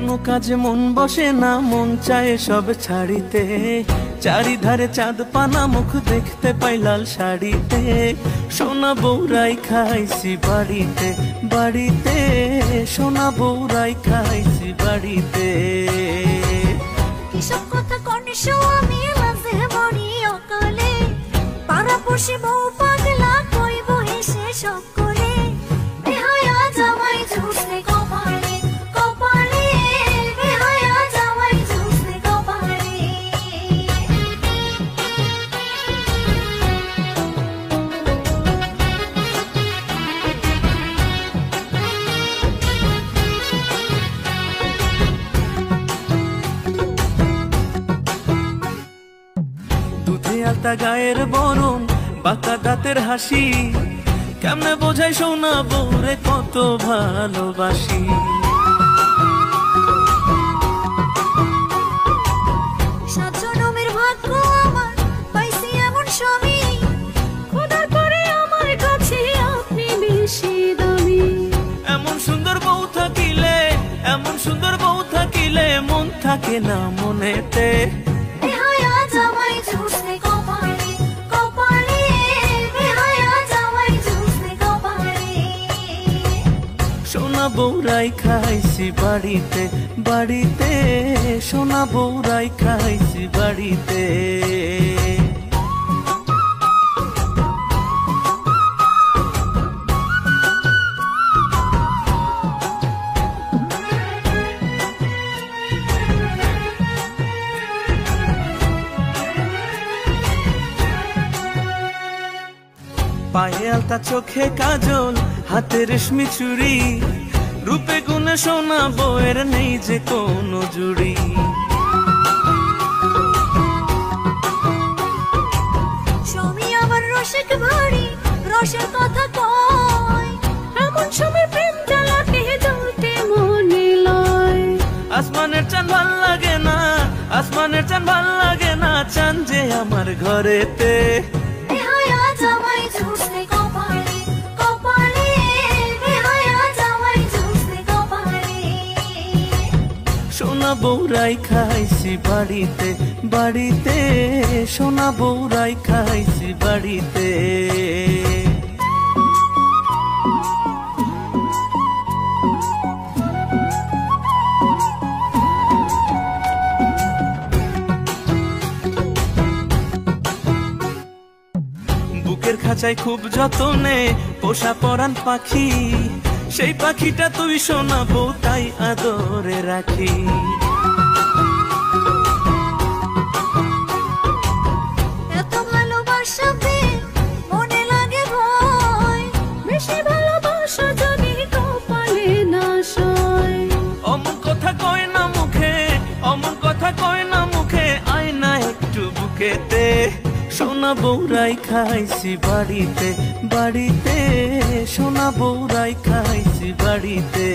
কোনো কাজে মন বসে না, মন চায় সব ছাড়িতে। চারিধারে চাঁদ পানা, মুখ দেখতে পাই লাল শাড়িতে। সোনা বউরাই খাইছি বাড়িতে বাড়িতে, সোনা বউরাই খাইছি বাড়িতে। কিসব কথা কনিসো আমি লাজে বড়ি অকালে, পাড়াপড়শি বউ পাগলা কইব হেসে সব করে। বেহায়া জামাই ঝুসলে কপালে কপালে, বেহায়া জামাই ঝুসলে কপালে। দুধে আলতা গায়ের বরণ, বাঁকা দাঁতের হাসি, কেমনে বোঝাই সোনা বউরে কত ভালোবাসি। সাত জনমের ভাগ্য আমার পাইছি এমন স্বামী, খোদার পরে আমার কাছে আপনি বেশি দামি। এমন সুন্দর বউ থাকিলে, এমন সুন্দর বউ থাকিলে, মন থাকে না মনেতে। বেহায়া জামাই ঝুসলে কপালে কপালে, বেহায়া জামাই ঝুসলে কপালে। সোনা বউরাই খাইছি বাড়িতে বাড়িতে, সোনা বউরাই খাইছি বাড়িতে। পায়ে আলতা, চোখে কাজল, হাতে রেশমি চুড়ি, রূপে গুণে সোনা বউয়ের নেই যে কোনো জুড়ি। স্বামী আমার রসিক ভারী, রসের কথা কয়, এমন সময় প্রেম জ্বালাতে জ্বলতে মনে লয়। আসমানের চাঁদ ভাল লাগে না, আসমানের চাঁদ ভাল লাগে না, চাঁদ যে আমার ঘরেতে। বেহায়া জামাই ঝুসলে কপালে কপালে, বেহায়া জামাই ঝুসলে কপালে। সোনা বউরাই খাইছি বাড়িতে বাড়িতে, সোনা বউরাই খাইছি বাড়িতে। বুকের খাঁচায় খুব যতনে পোষা পরাণ পাখি, সেই পাখিটা তুই সোনা বউ তাই আদরে রাখি। এত ভালোবাসা পেয়ে মনে লাগে ভয়, বেশি ভালোবাসা যদি কপালে না সয়। অমন কথা কয় না মুখে, অমন কথা কয় না মুখে, আয় না একটু বুকেতে। সোনা বউরাই খাইছি বাড়িতে বাড়িতে, সোনা বউরাই খাইছি বাড়িতে।